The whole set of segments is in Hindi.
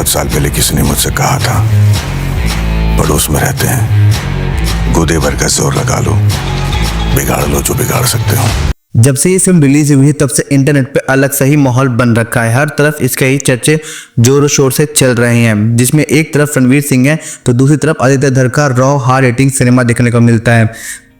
बहुत साल पहले किसी ने मुझसे कहा था, पड़ोस में रहते हैं, गोदे भर का जोर लगा लो, बिगाड़ लो जो बिगाड़ सकते हो। जब से ये फिल्म रिलीज हुई है तब से इंटरनेट पे अलग सा ही माहौल बन रखा है। हर तरफ इसके ही चर्चे जोरों शोर से चल रहे हैं, जिसमें एक तरफ रणवीर सिंह है तो दूसरी तरफ आदित्य धर का रॉ हार्ड रेटिंग सिनेमा देखने को मिलता है।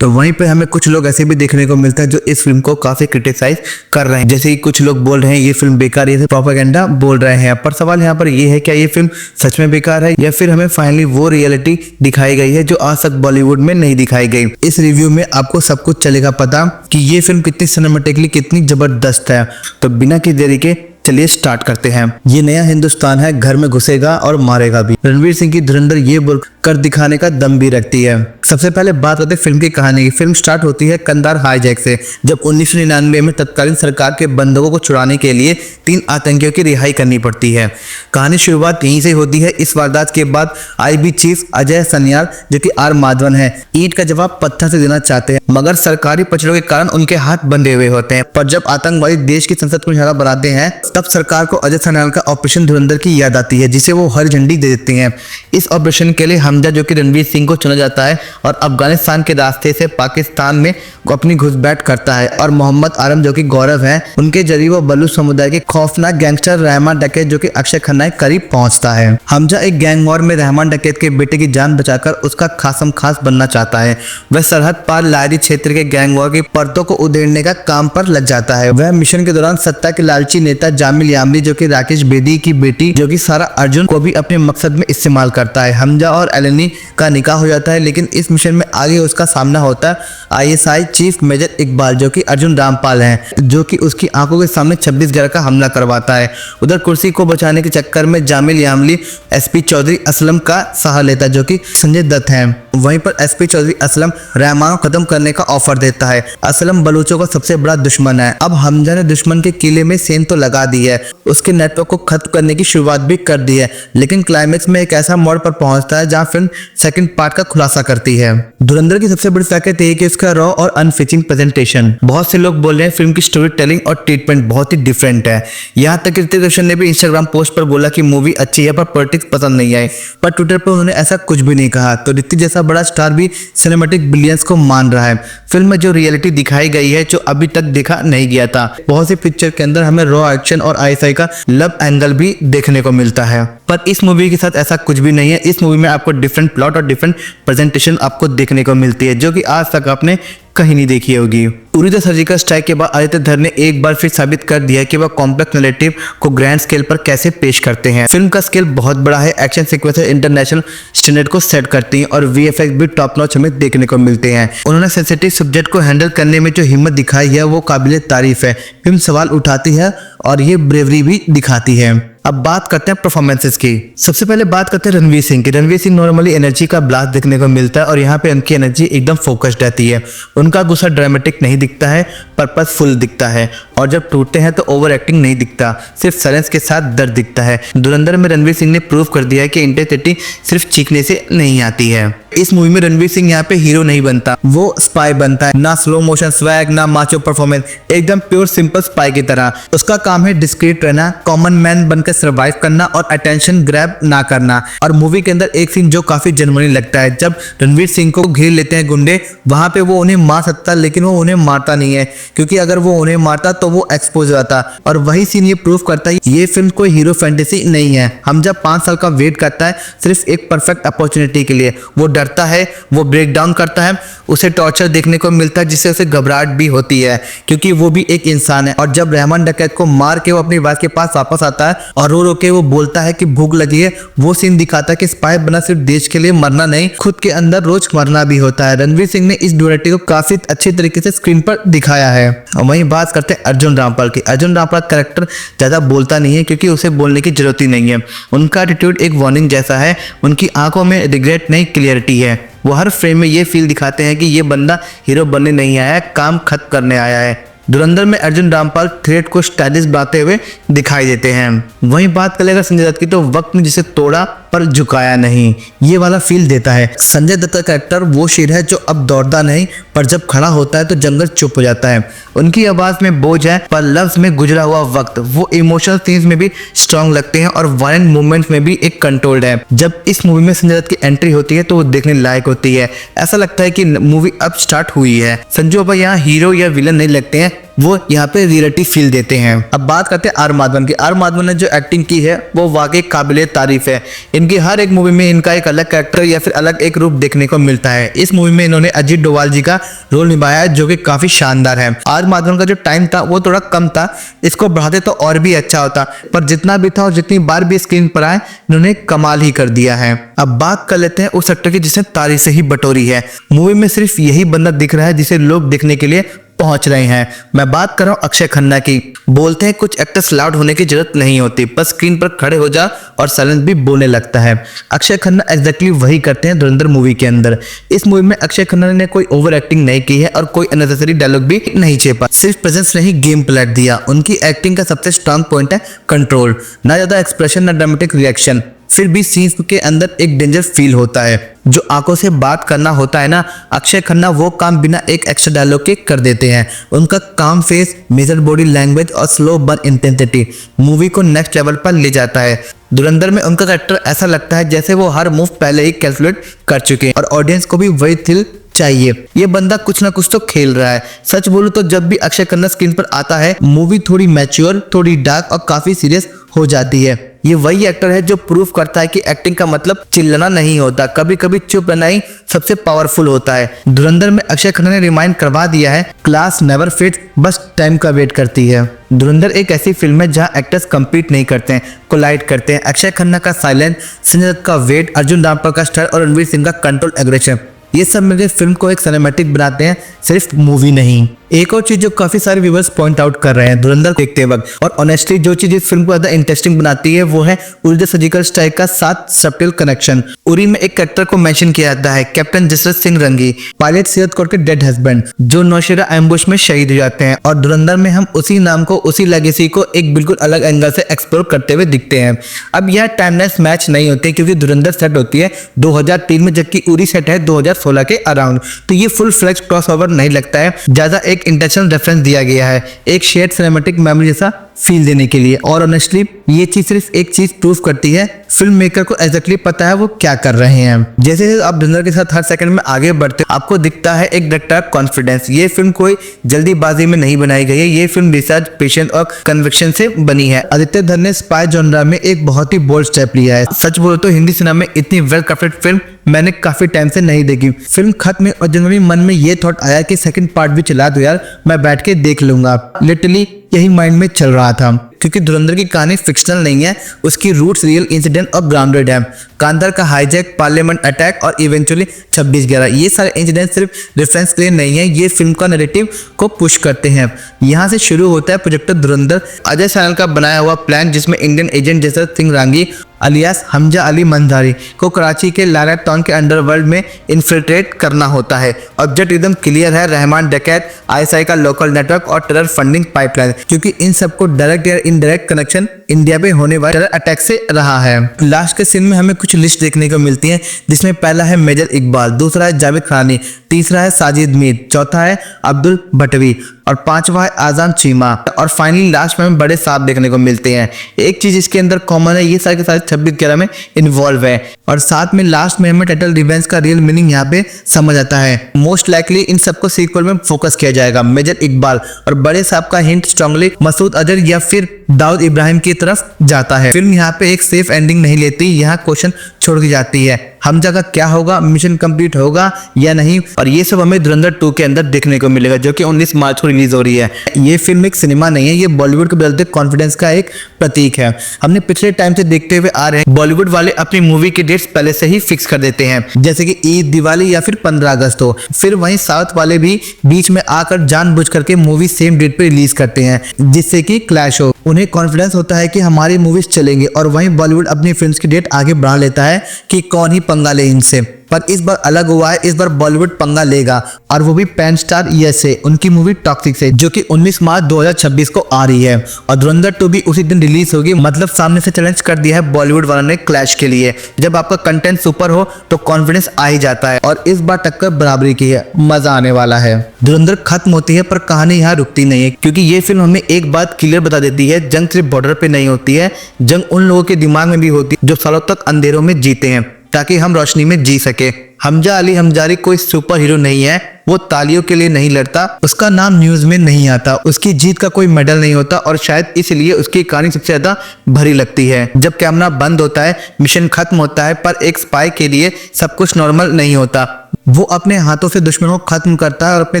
तो वहीं पे हमें कुछ लोग ऐसे भी देखने को मिलता है जो इस फिल्म को काफी क्रिटिसाइज कर रहे हैं। जैसे कि कुछ लोग बोल रहे हैं ये फिल्म बेकार, ये प्रोपेगेंडा बोल रहे हैं। पर सवाल यहाँ पर ये है क्या ये फिल्म सच में बेकार है या फिर हमें फाइनली वो रियलिटी दिखाई गई है जो आज तक बॉलीवुड में नहीं दिखाई गई। इस रिव्यू में आपको सब कुछ चलेगा पता कि ये फिल्म कितनी सिनेमेटिकली कितनी जबरदस्त है। तो बिना की देरी के चलिए स्टार्ट करते हैं। ये नया हिंदुस्तान है, घर में घुसेगा और मारेगा भी। रणवीर सिंह की धुरंधर ये बोल कर दिखाने का दम भी रखती है। सबसे पहले बात करते हैं फिल्म की कहानी की। फिल्म स्टार्ट होती है कंधार हाईजैक से, जब 1999 में तत्कालीन सरकार के बंधकों को छुड़ाने के लिए 3 आतंकियों की रिहाई करनी पड़ती है। कहानी शुरुआत यहीं से होती है। इस वारदात के बाद आईबी चीफ अजय सन्याल, जो कि आर माधवन है, ईंट का जवाब पत्थर से देना चाहते हैं, मगर सरकारी पचड़ों के कारण उनके हाथ बंधे हुए होते हैं। पर जब आतंकवादी देश की संसद को निशाना बनाते हैं तब सरकार को अजय सन्याल का ऑपरेशन धुरंधर की याद आती है, जिसे वो हरी झंडी दे देते हैं। इस ऑपरेशन के लिए हमजा, जो कि रणवीर सिंह को चुना जाता है और अफगानिस्तान के रास्ते से पाकिस्तान में अपनी घुसपैठ करता है, और मोहम्मद आलम, जो कि गौरव है, उनके जरिए वो बलूच समुदाय के खौफनाक गैंगस्टर रहमान डकैत, जो कि अक्षय खन्ना के करीब पहुंचता है। हमजा एक गैंग वॉर में रहमान डकैत के बेटे की जान बचाकर उसका खासम खास बनना चाहता है। वह सरहद पार लाहौरी क्षेत्र के गैंग वॉर की परतों को उधेड़ने का काम पर लग जाता है। वह मिशन के दौरान सत्ता के लालची नेता जामिल यामरी, जो कि राकेश बेदी की बेटी, जो कि सारा अर्जुन, को भी अपने मकसद में इस्तेमाल करता है। हमजा और एलेनी का निकाह हो जाता है, लेकिन इस मिशन में आगे उसका सामना होता है आईएसआई चीफ मेजर इकबाल, जो कि अर्जुन रामपाल है, जो कि उसकी आंखों के सामने 26 घर का हमला करवाता है। उधर कुर्सी को बचाने के चक्कर में जामिल यामली एसपी चौधरी असलम का सहारा लेता है, जो कि संजय दत्त है। वहीं पर एसपी चौधरी असलम रहमान को खत्म करने का ऑफर देता है। असलम बलूचों का सबसे बड़ा दुश्मन है। अब हमजा ने दुश्मन के किले में सेंध तो लगा दी है, उसके नेटवर्क को खत्म करने की शुरुआत भी कर दी है, लेकिन क्लाइमेक्स में एक ऐसा मोड़ पर पहुंचता है जहां फिल्म सेकंड पार्ट का खुलासा करती है। धुरंधर की सबसे बड़ी ताकत है कि उसका रॉ और अनफिचिंग प्रेजेंटेशन। बहुत से लोग बोल रहे हैं फिल्म की स्टोरी टेलिंग और ट्रीटमेंट बहुत ही डिफरेंट है। यहाँ तक ऋतिक रोशन ने भी इंस्टाग्राम पोस्ट पर बोला कि मूवी अच्छी है पर पॉलिटिक्स पसंद नहीं आई, पर ट्विटर पर उन्होंने ऐसा कुछ भी नहीं कहा। तो ऋतिक जैसा बड़ा स्टार भी सिनेमैटिक ब्रिलियंस को मान रहा है। फिल्म में जो रियलिटी दिखाई गई है जो अभी तक देखा नहीं गया था। बहुत सी पिक्चर के अंदर हमें रॉ एक्शन और आईएसआई का लव एंगल भी देखने को मिलता है, पर इस मूवी के साथ ऐसा कुछ भी नहीं है। इस मूवी में आपको डिफरेंट प्लॉट और डिफरेंट प्रेजेंटेशन आपको देखने को मिलती है, जो कि आज तक आपने कहीं नहीं देखी होगी। उरी द सर्जिकल स्ट्राइक के बाद आदित्य धर ने एक बार फिर साबित कर दिया कि वह कॉम्प्लेक्स नैरेटिव को ग्रैंड स्केल पर कैसे पेश करते हैं। फिल्म का स्केल बहुत बड़ा है, एक्शन सीक्वेंस इंटरनेशनल स्टैंडर्ड को सेट करती हैं और वीएफएक्स भी टॉप नॉच हमें देखने को मिलते हैं। उन्होंने सेंसिटिव सब्जेक्ट को हैंडल करने में जो हिम्मत दिखाई है वो काबिले तारीफ है। फिल्म सवाल उठाती है और ये ब्रेवरी भी दिखाती है। अब बात करते हैं परफॉर्मेंसेस की। सबसे पहले बात करते हैं रणवीर सिंह की। रणवीर सिंह नॉर्मली एनर्जी का ब्लास्ट देखने को मिलता है और यहाँ पे उनकी एनर्जी एकदम फोकस्ड रहती है। उनका गुस्सा ड्रामेटिक नहीं दिखता है, पर्पसफुल दिखता है, और जब टूटते हैं तो ओवर एक्टिंग नहीं दिखता, सिर्फ साइलेंस के साथ दर्द दिखता है। धुरंधर में रणवीर सिंह ने प्रूव कर दिया है कि इंटेंसिटी सिर्फ चीखने से नहीं आती है। इस मूवी में रणवीर सिंह यहाँ पे हीरो नहीं बनता, वो स्पाई बनता है। ना स्लो मोशन स्वैग, ना माचो परफॉर्मेंस, एकदम प्योर सिंपल स्पाई की तरह। उसका काम है डिस्क्रीट रहना, कॉमन मैन बनकर सर्वाइव करना और अटेंशन ग्रैब ना करना। और मूवी के अंदर एक सीन जो काफी जेन्युइन लगता है, जब रणवीर सिंह को घेर लेते हैं गुंडे, वहां पे वो उन्हें मार सकता है लेकिन वो उन्हें मारता नहीं है, क्योंकि अगर वो उन्हें मारता तो वो एक्सपोज हो जाता। और वही सीन ये प्रूव करता है ये फिल्म कोई हीरो फैंटेसी नहीं है। हम जब 5 साल का वेट करता है सिर्फ एक परफेक्ट अपॉर्चुनिटी के लिए, वो डरता है, वो ब्रेक डाउन करता है, उसे टॉर्चर देखने को मिलता है जिससे उसे घबराहट भी होती है, क्योंकि वो भी एक इंसान है। और जब रहमान डकैत को मार के वो अपनी वाइफ के पास वापस आता है और रो रो के वो बोलता है कि भूख लगी है, वो सीन दिखाता है कि स्पाई बना सिर्फ देश के लिए मरना नहीं, खुद के अंदर रोज मरना भी होता है। रणवीर सिंह ने इस ड्यूरेटी को काफी अच्छी तरीके से स्क्रीन पर दिखाया है। और वहीं बात करते हैं अर्जुन रामपाल की। अर्जुन रामपाल कैरेक्टर ज्यादा बोलता नहीं है, क्योंकि उसे बोलने की जरूरत ही नहीं है। उनका एटीट्यूड एक वार्निंग जैसा है, उनकी आंखों में रिग्रेट नहीं क्लियरिटी है। वो हर फ्रेम में ये फील दिखाते हैं कि ये बंदा हीरो बनने नहीं आया है, काम खत्म करने आया है। धुरंधर में अर्जुन रामपाल थ्रेड को स्टाइलिश बनाते हुए दिखाई देते हैं। वहीं बात करेगा संजय दत्त की, तो वक्त ने जिसे तोड़ा पर झुकाया नहीं, ये वाला फील देता है। संजय दत्त का कैरेक्टर वो शेर है जो अब दौड़ता नहीं, पर जब खड़ा होता है तो जंगल चुप हो जाता है। उनकी आवाज में बोझ है, पर लफ्ज में गुजरा हुआ वक्त वो इमोशनल सीन्स में भी स्ट्रांग लगते हैं और वायलेंट मूवमेंट्स में भी एक कंट्रोल्ड है। जब इस मूवी में संजय दत्त की एंट्री होती है तो वो देखने लायक होती है। ऐसा लगता है कि मूवी अब स्टार्ट हुई है। संजू बाबा यहाँ हीरो या विलन नहीं लगते हैं, वो यहाँ पे रियलिटी फील देते हैं। अब बात करते हैं आर माधवन की। आर माधवन ने जो एक्टिंग की है वो वाकई काबिले तारीफ है। इनकी हर एक मूवी में इनका एक अलग कैरेक्टर या फिर अलग एक रूप देखने को मिलता है। इस मूवी में इन्होंने अजीत डोभाल जी का रोल निभाया है जो कि काफी शानदार है। आर माधवन का जो टाइम था वो थोड़ा कम था, इसको बढ़ाते तो और भी अच्छा होता, पर जितना भी था और जितनी बार भी स्क्रीन पर आए इन्होंने कमाल ही कर दिया है। अब बात कर लेते हैं उस एक्टर की जिसने तारीफ से ही बटोरी है। मूवी में सिर्फ यही बंदा दिख रहा है जिसे लोग देखने के लिए पहुंच रहे हैं। मैं बात कर रहा हूं अक्षय खन्ना की। बोलते हैं कुछ एक्टर्स लाउड होने की जरूरत नहीं होती, बस स्क्रीन पर खड़े हो जा और साइलेंस भी बोलने लगता है। अक्षय खन्ना एग्जैक्टली वही करते हैं धुरंधर मूवी के अंदर। इस मूवी में अक्षय खन्ना ने कोई ओवर एक्टिंग नहीं की है और कोई अननेसेसरी डायलॉग भी नहीं छेपा, सिर्फ प्रेजेंस ने ही गेम पलट दिया। उनकी एक्टिंग का सबसे स्ट्रांग पॉइंट है कंट्रोल, ना ज्यादा एक्सप्रेशन ना ड्रामेटिक रिएक्शन, फिर भी सीन्स के अंदर एक डेंजर फील होता है। जो आंखों से बात करना होता है ना, अक्षय खन्ना वो काम बिना एक एक्स्ट्रा डायलॉग के कर देते हैं। उनका काम फेस, मेजर बॉडी लैंग्वेज और स्लो बर्न इंटेंसिटी मूवी को नेक्स्ट लेवल पर ले जाता है। धुरंधर में उनका कैरेक्टर ऐसा लगता है जैसे वो हर मूव पहले ही कैलकुलेट कर चुके हैं और ऑडियंस को भी वही थ्रिल चाहिए। ये बंदा कुछ ना कुछ तो खेल रहा है। सच बोलूं तो जब भी अक्षय खन्ना स्क्रीन पर आता है मूवी थोड़ी मैच्योर, थोड़ी डार्क और काफी सीरियस हो जाती है। ये वही एक्टर है जो प्रूव करता है कि एक्टिंग का मतलब चिल्लाना नहीं होता, कभी कभी चुप रहना ही सबसे पावरफुल होता है। धुरंधर में अक्षय खन्ना ने रिमाइंड करवा दिया है, क्लास नेवर फिट्स, बस टाइम का वेट करती है। धुरंधर एक ऐसी फिल्म है जहां एक्टर्स कम्पीट नहीं करते हैं, कोलाइड करते हैं। अक्षय खन्ना का साइलेंस, संजय दत्त का वेट, अर्जुन रामपाल का स्टाइल और रणवीर सिंह का कंट्रोल एग्रेशन, ये सब मिलकर फिल्म को एक सिनेमैटिक बनाते हैं, सिर्फ मूवी नहीं। एक और चीज जो काफी सारे व्यूअर्स पॉइंट आउट कर रहे हैं धुरंधर देखते वक्त, और ऑनेस्टली जो चीज इस फिल्म को ज्यादा इंटरेस्टिंग बनाती है वो है उरी द सर्जिकल स्ट्राइक का साथ सबटल कनेक्शन। उरी में एक कैरेक्टर को मेंशन किया जाता है, कैप्टन जसरथ सिंह रंगी, पायलट सीरत कौर के डेड हस्बैंड, जो नौशेरा एम्बुश में शहीद हो जाते हैं। और धुरंधर में हम उसी नाम को, उसी लेगेसी को एक बिल्कुल अलग एंगल से एक्सप्लोर करते हुए दिखते हैं। अब यह टाइमलाइन मैच नहीं होती क्योंकि धुरंधर सेट होती है 2003 में जबकि उरी सेट है 2016 के अराउंड, तो ये फुल फ्लैश क्रॉसओवर नहीं लगता है, ज्यादा एक इंटेंशनल रेफरेंस दिया गया है, एक शेयर्ड सिनेमैटिक मेमोरी जैसा फील देने के लिए। और ऑनेस्टली ये चीज सिर्फ एक चीज प्रूव करती है, फिल्म मेकर को एग्जैक्टली पता है वो क्या कर रहे हैं। जैसे आप धुरंधर के साथ हर सेकंड में आगे बढ़ते हो आपको दिखता है एक डायरेक्टर कॉन्फिडेंस। ये फिल्म कोई जल्दीबाजी में नहीं बनाई गई है, ये फिल्म रिसर्च, पेशेंस और कन्विक्शन से बनी है। आदित्य धर ने स्पाई जॉनरा में एक बहुत ही बोल्ड स्टेप लिया है। सच बोलो तो हिंदी सिनेमा में इतनी वेल क्राफ्टेड फिल्म मैंने काफी टाइम से नहीं देखी। फिल्म खत्म और जनरली मन में ये थॉट आया कि सेकंड पार्ट भी चला दो यार, मैं बैठ के देख लूंगा। लिटरली यही माइंड में चल रहा था क्योंकि धुरंधर की कहानी फिक्शनल नहीं है, उसकी रूट्स रियल इंसिडेंट और ग्राउंडेड है। कांधार का हाईजैक, पार्लियामेंट अटैक और इवेंचुअली 26/11 ये सारे इंसिडेंट सिर्फ रेफरेंस के लिए नहीं है, ये फिल्म का नैरेटिव को पुश करते हैं। यहाँ से शुरू होता है प्रोजेक्ट धुरंधर, अजय सानल का बनाया हुआ प्लान जिसमें Indian agent Jasrath Singh Rangi alias Hamza Ali Manjari को कराची के लारा टाउन के अंडरवर्ल्ड में इन्फिल्ट्रेट करना होता है। ऑब्जेक्ट एकदम क्लियर है, रहमान डकैत, आईएसआई का लोकल नेटवर्क और टेरर फंडिंग पाइपलाइन, क्योंकि इन सबको डायरेक्ट या इनडायरेक्ट कनेक्शन इंडिया पे होने वाले टेरर अटैक से रहा है। लास्ट के सीन में हमें कुछ लिस्ट देखने को मिलती है जिसमें पहला है मेजर इकबाल, दूसरा है जावेद खानी, तीसरा है साजिद मीर, चौथा है अब्दुल भटवी और पांचवा है आजाम चीमा और फाइनली लास्ट में हमें बड़े साहब देखने को मिलते हैं। एक चीज इसके अंदर कॉमन है, ये सारे के सारे 26/11 में इन्वॉल्व है और साथ में लास्ट में हमें टाइटल रिवेंज का रियल मीनिंग यहाँ पे समझ आता है। मोस्ट लाइकली इन सबको सीक्वल में फोकस किया जाएगा। मेजर इकबाल और बड़े साहब का हिंट स्ट्रांगली मसूद अजहर या फिर दाऊद इब्राहिम की तरफ जाता है। फिल्म यहाँ पे एक सेफ एंडिंग नहीं लेती, यहाँ क्वेश्चन छोड़ दी जाती है, हमजा का क्या होगा, मिशन कंप्लीट होगा या नहीं, और ये सब हमें धुरंधर 2 के अंदर देखने को मिलेगा जो कि 19 मार्च को रिलीज हो रही है। ये फिल्म एक सिनेमा नहीं है, ये बॉलीवुड के बदलते कॉन्फिडेंस का एक प्रतीक है। हमने पिछले टाइम से देखते हुए आ रहे हैं बॉलीवुड वाले अपनी मूवी की डेट्स पहले से ही फिक्स कर देते हैं, जैसे कि ईद, दिवाली या फिर 15 अगस्त हो। फिर वहीं साउथ वाले भी बीच में आकर जानबूझ करके मूवी सेम डेट पे रिलीज करते हैं जिससे कि क्लैश हो। उन्हें कॉन्फिडेंस होता है कि हमारी मूवीज चलेंगे और वहीं बॉलीवुड अपनी फिल्म्स की डेट आगे बढ़ा लेता है कि कौन ही पंगा ले इनसे। पर इस बार अलग हुआ है। इस बार बॉलीवुड पंगा लेगा और वो भी पैन स्टार यस से, उनकी मूवी टॉक्सिक से, जो कि 19 मार्च 2026 को आ रही है। और धुरंधर 2 भी उसी दिन रिलीज होगी। मतलब सामने से चैलेंज कर दिया है बॉलीवुड वालों ने क्लैश के लिए। जब आपका कंटेंट सुपर हो तो कॉन्फिडेंस आ ही जाता है और इस बार टक्कर बराबरी की है, मजा आने वाला है। धुरंधर खत्म होती है पर कहानी यहाँ रुकती नहीं है, क्योंकि ये फिल्म हमें एक बात क्लियर बता देती है, जंग सिर्फ बॉर्डर पे नहीं होती है, जंग उन लोगों के दिमाग में भी होती है जो सालों तक अंधेरों में जीते हैं ताकि हम रोशनी में जी सके। हमजा अली हमजारी कोई सुपर हीरो नहीं है, वो तालियों के लिए नहीं लड़ता, उसका नाम न्यूज में नहीं आता, उसकी जीत का कोई मेडल नहीं होता और शायद इसलिए उसकी कहानी सबसे ज्यादा भरी लगती है। जब कैमरा बंद होता है, मिशन खत्म होता है, पर एक स्पाई के लिए सब कुछ नॉर्मल नहीं होता। वो अपने हाथों से दुश्मनों को खत्म करता है और अपने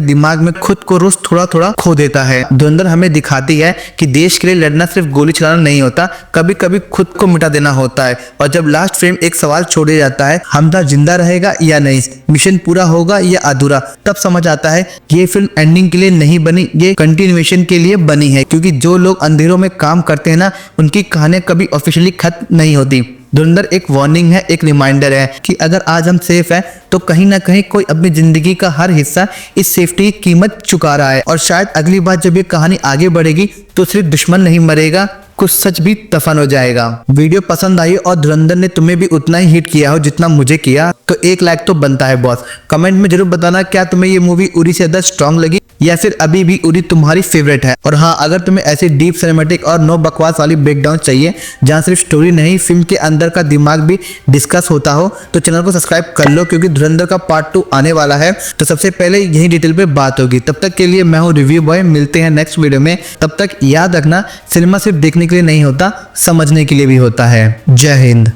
दिमाग में खुद को रोज थोड़ा थोड़ा खो देता है। धुरंधर हमें दिखाती है कि देश के लिए लड़ना सिर्फ गोली चलाना नहीं होता, कभी कभी खुद को मिटा देना होता है। और जब लास्ट फ्रेम एक सवाल छोड़ जाता है, हमजा जिंदा रहेगा या नहीं, मिशन पूरा होगा या अधूरा, तब समझ आता है कि ये फिल्म एंडिंग के लिए नहीं बनी, ये कंटिन्यूएशन के लिए बनी है। क्योंकि जो लोग अंधेरों में काम करते हैं ना, उनकी कहानियां कभी ऑफिशियली खत्म नहीं होती। धुरंधर एक वार्निंग है, एक रिमाइंडर है कि अगर आज हम सेफ हैं तो कहीं ना कहीं कोई अपनी जिंदगी का हर हिस्सा इस सेफ्टी की कीमत चुका रहा है। और शायद अगली बार जब ये कहानी आगे बढ़ेगी तो सिर्फ दुश्मन नहीं मरेगा, कुछ सच भी दफन हो जाएगा। वीडियो पसंद आई और धुरंधर ने तुम्हें भी उतना ही हिट किया हो जितना मुझे किया तो 1 लाइक तो बनता है बॉस। कमेंट में जरूर बताना क्या तुम्हें ये मूवी उरी से ज्यादा स्ट्रांग लगी या फिर अभी भी उरी तुम्हारी फेवरेट है। और हाँ, अगर तुम्हें ऐसी डीप सिनेमैटिक और नो बकवास वाली ब्रेकडाउन चाहिए जहाँ सिर्फ स्टोरी नहीं, फिल्म के अंदर का दिमाग भी डिस्कस होता हो, तो चैनल को सब्सक्राइब कर लो, क्योंकि धुरंधर का पार्ट 2 आने वाला है। तो सबसे पहले यही डिटेल पे बात होगी। तब तक के लिए मैं हूँ रिव्यू बॉय, मिलते हैं नेक्स्ट वीडियो में। तब तक याद रखना, सिनेमा सिर्फ देखने के लिए नहीं होता, समझने के लिए भी होता है। जय हिंद।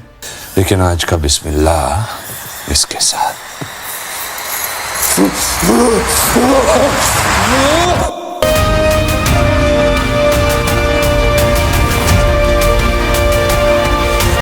लेकिन आज का बिस्मिल्लाह इसके साथ।